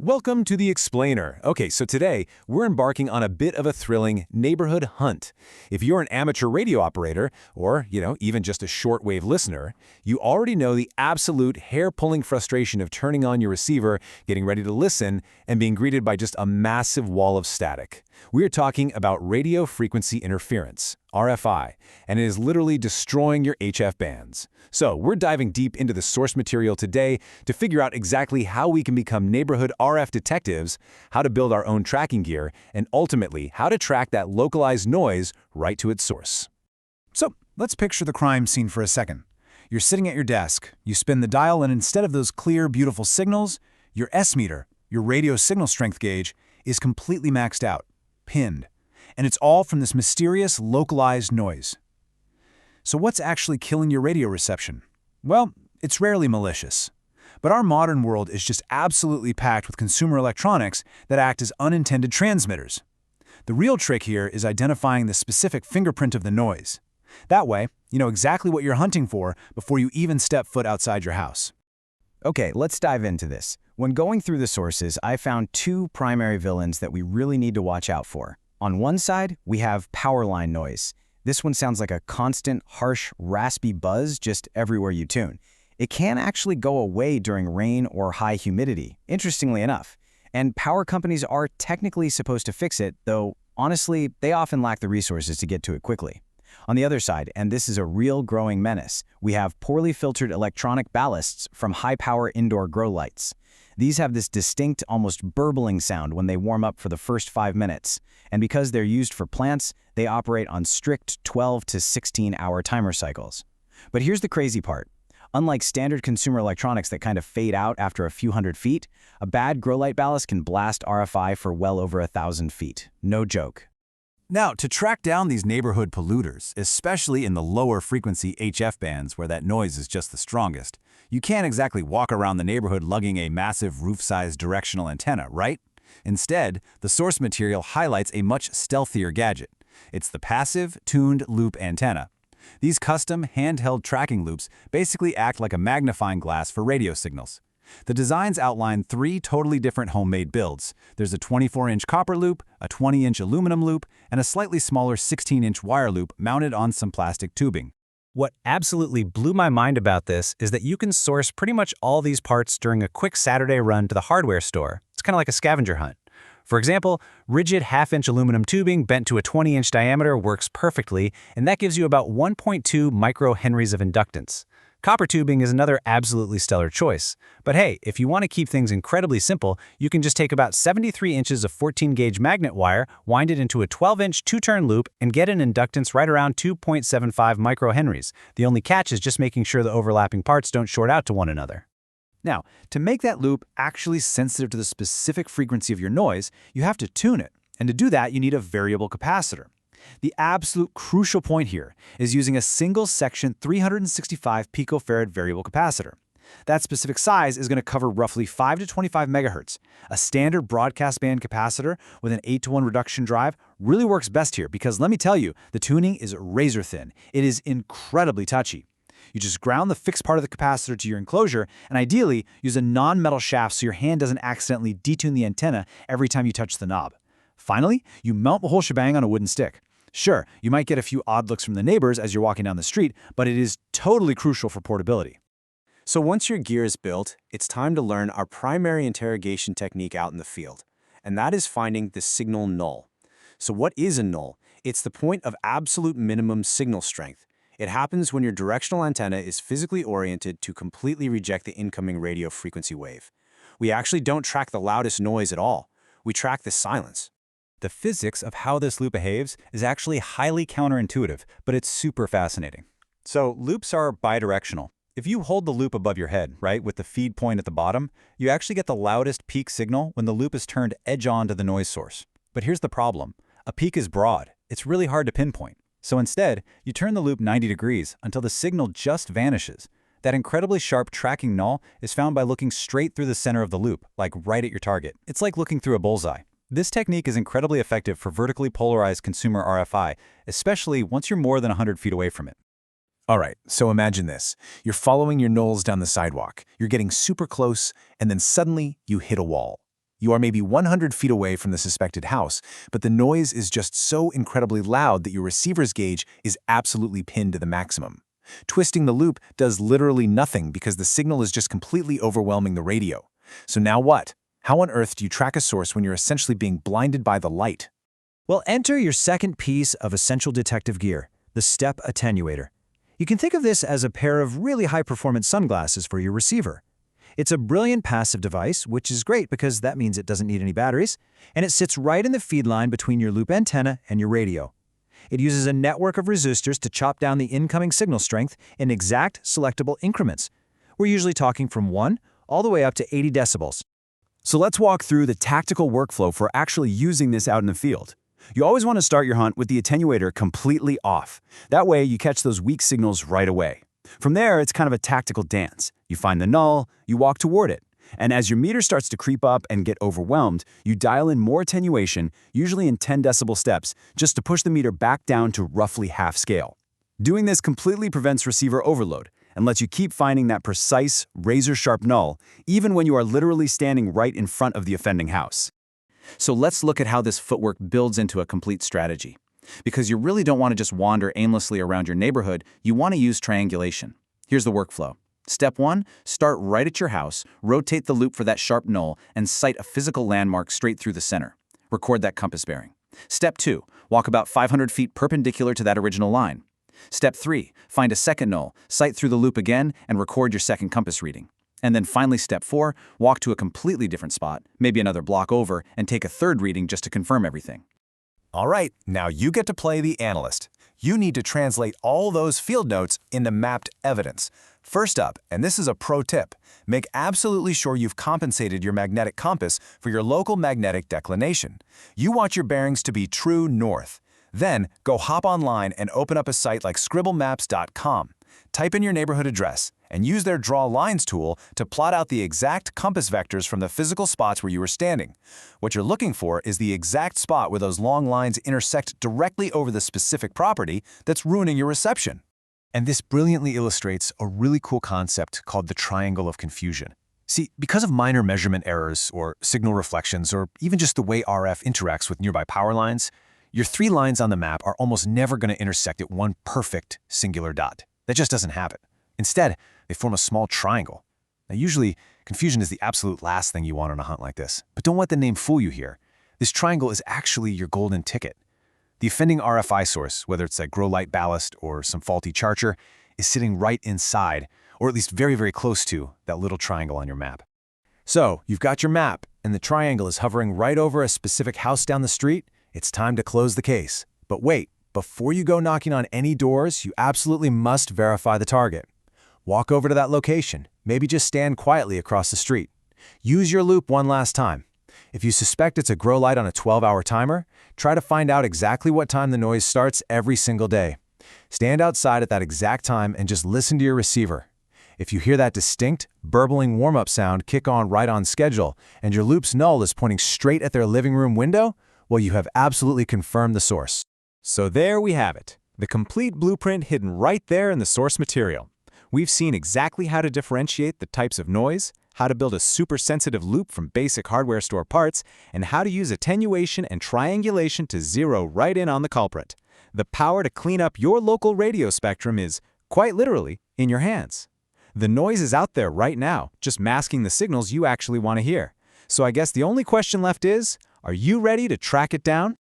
Welcome to The Explainer. Okay, so today we're embarking on a bit of a thrilling neighborhood hunt. If you're an amateur radio operator, or, even just a shortwave listener, you already know the absolute hair-pulling frustration of turning on your receiver, getting ready to listen, and being greeted by just a massive wall of static. We're talking about radio frequency interference, RFI, and it is literally destroying your HF bands. So we're diving deep into the source material today to figure out exactly how we can become neighborhood RF detectives, how to build our own tracking gear, and ultimately how to track that localized noise right to its source. So let's picture the crime scene for a second. You're sitting at your desk, you spin the dial, and instead of those clear, beautiful signals, your S-meter, your radio signal strength gauge, is completely maxed out, pinned. And it's all from this mysterious, localized noise. So what's actually killing your radio reception? Well, it's rarely malicious. But our modern world is just absolutely packed with consumer electronics that act as unintended transmitters. The real trick here is identifying the specific fingerprint of the noise. That way, you know exactly what you're hunting for before you even step foot outside your house. Okay, let's dive into this. When going through the sources, I found two primary villains that we really need to watch out for. On one side, we have power line noise. This one sounds like a constant, harsh, raspy buzz just everywhere you tune. It can actually go away during rain or high humidity, interestingly enough. And power companies are technically supposed to fix it, though honestly, they often lack the resources to get to it quickly. On the other side, and this is a real growing menace, we have poorly filtered electronic ballasts from high-power indoor grow lights. These have this distinct, almost burbling sound when they warm up for the first 5 minutes. And because they're used for plants, they operate on strict 12 to 16-hour timer cycles. But here's the crazy part. Unlike standard consumer electronics that kind of fade out after a few hundred feet, a bad grow light ballast can blast RFI for well over 1,000 feet. No joke. Now, to track down these neighborhood polluters, especially in the lower frequency HF bands where that noise is just the strongest, you can't exactly walk around the neighborhood lugging a massive roof-sized directional antenna, right? Instead, the source material highlights a much stealthier gadget. It's the passive, tuned loop antenna. These custom, handheld tracking loops basically act like a magnifying glass for radio signals. The designs outline 3 totally different homemade builds. There's a 24-inch copper loop, a 20-inch aluminum loop, and a slightly smaller 16-inch wire loop mounted on some plastic tubing. What absolutely blew my mind about this is that you can source pretty much all these parts during a quick Saturday run to the hardware store. It's kind of like a scavenger hunt. For example, rigid half-inch aluminum tubing bent to a 20-inch diameter works perfectly, and that gives you about 1.2 microhenries of inductance. Copper tubing is another absolutely stellar choice. But hey, if you want to keep things incredibly simple, you can just take about 73 inches of 14-gauge magnet wire, wind it into a 12-inch 2-turn loop, and get an inductance right around 2.75 microhenries. The only catch is just making sure the overlapping parts don't short out to one another. Now, to make that loop actually sensitive to the specific frequency of your noise, you have to tune it. And to do that, you need a variable capacitor. The absolute crucial point here is using a single-section 365 picofarad variable capacitor. That specific size is going to cover roughly 5 to 25 megahertz. A standard broadcast band capacitor with an 8-to-1 reduction drive really works best here because, let me tell you, the tuning is razor thin. It is incredibly touchy. You just ground the fixed part of the capacitor to your enclosure and ideally use a non-metal shaft so your hand doesn't accidentally detune the antenna every time you touch the knob. Finally, you mount the whole shebang on a wooden stick. Sure, you might get a few odd looks from the neighbors as you're walking down the street, but it is totally crucial for portability. So once your gear is built, it's time to learn our primary interrogation technique out in the field, and that is finding the signal null. So what is a null? It's the point of absolute minimum signal strength. It happens when your directional antenna is physically oriented to completely reject the incoming radio frequency wave. We actually don't track the loudest noise at all. We track the silence. The physics of how this loop behaves is actually highly counterintuitive, but it's super fascinating. So loops are bidirectional. If you hold the loop above your head, right, with the feed point at the bottom, you actually get the loudest peak signal when the loop is turned edge-on to the noise source. But here's the problem. A peak is broad. It's really hard to pinpoint. So instead, you turn the loop 90 degrees until the signal just vanishes. That incredibly sharp tracking null is found by looking straight through the center of the loop, like right at your target. It's like looking through a bullseye. This technique is incredibly effective for vertically polarized consumer RFI, especially once you're more than 100 feet away from it. All right, so imagine this. You're following your nulls down the sidewalk. You're getting super close, and then suddenly you hit a wall. You are maybe 100 feet away from the suspected house, but the noise is just so incredibly loud that your receiver's gauge is absolutely pinned to the maximum. Twisting the loop does literally nothing because the signal is just completely overwhelming the radio. So now what? How on earth do you track a source when you're essentially being blinded by the light? Well, enter your second piece of essential detective gear, the step attenuator. You can think of this as a pair of really high-performance sunglasses for your receiver. It's a brilliant passive device, which is great because that means it doesn't need any batteries, and it sits right in the feed line between your loop antenna and your radio. It uses a network of resistors to chop down the incoming signal strength in exact, selectable increments. We're usually talking from 1 all the way up to 80 decibels. So let's walk through the tactical workflow for actually using this out in the field. You always want to start your hunt with the attenuator completely off. That way you catch those weak signals right away. From there, it's kind of a tactical dance. You find the null, you walk toward it. And as your meter starts to creep up and get overwhelmed, you dial in more attenuation, usually in 10 decibel steps, just to push the meter back down to roughly half scale. Doing this completely prevents receiver overload and lets you keep finding that precise, razor-sharp null, even when you are literally standing right in front of the offending house. So let's look at how this footwork builds into a complete strategy. Because you really don't want to just wander aimlessly around your neighborhood, you want to use triangulation. Here's the workflow. Step 1, start right at your house, rotate the loop for that sharp null, and sight a physical landmark straight through the center. Record that compass bearing. Step 2, walk about 500 feet perpendicular to that original line. Step 3, find a second null, sight through the loop again, and record your second compass reading. And then finally, step 4, walk to a completely different spot, maybe another block over, and take a third reading just to confirm everything. All right, now you get to play the analyst. You need to translate all those field notes into mapped evidence. First up, and this is a pro tip, make absolutely sure you've compensated your magnetic compass for your local magnetic declination. You want your bearings to be true north. Then, go hop online and open up a site like scribblemaps.com. Type in your neighborhood address and use their Draw Lines tool to plot out the exact compass vectors from the physical spots where you were standing. What you're looking for is the exact spot where those long lines intersect directly over the specific property that's ruining your reception. And this brilliantly illustrates a really cool concept called the triangle of confusion. See, because of minor measurement errors or signal reflections or even just the way RF interacts with nearby power lines, your 3 lines on the map are almost never going to intersect at one perfect singular dot. That just doesn't happen. Instead, they form a small triangle. Now, usually, confusion is the absolute last thing you want on a hunt like this. But don't let the name fool you here. This triangle is actually your golden ticket. The offending RFI source, whether it's that grow light ballast or some faulty charger, is sitting right inside, or at least very, very close to, that little triangle on your map. So, you've got your map, and the triangle is hovering right over a specific house down the street. It's time to close the case. But wait, before you go knocking on any doors, you absolutely must verify the target. Walk over to that location, maybe just stand quietly across the street. Use your loop one last time. If you suspect it's a grow light on a 12-hour timer, try to find out exactly what time the noise starts every single day. Stand outside at that exact time and just listen to your receiver. If you hear that distinct, burbling warm-up sound kick on right on schedule, and your loop's null is pointing straight at their living room window, well, you have absolutely confirmed the source. So there we have it, the complete blueprint hidden right there in the source material. We've seen exactly how to differentiate the types of noise, how to build a super sensitive loop from basic hardware store parts, and how to use attenuation and triangulation to zero right in on the culprit. The power to clean up your local radio spectrum is, quite literally, in your hands. The noise is out there right now, just masking the signals you actually want to hear. So I guess the only question left is, are you ready to track it down?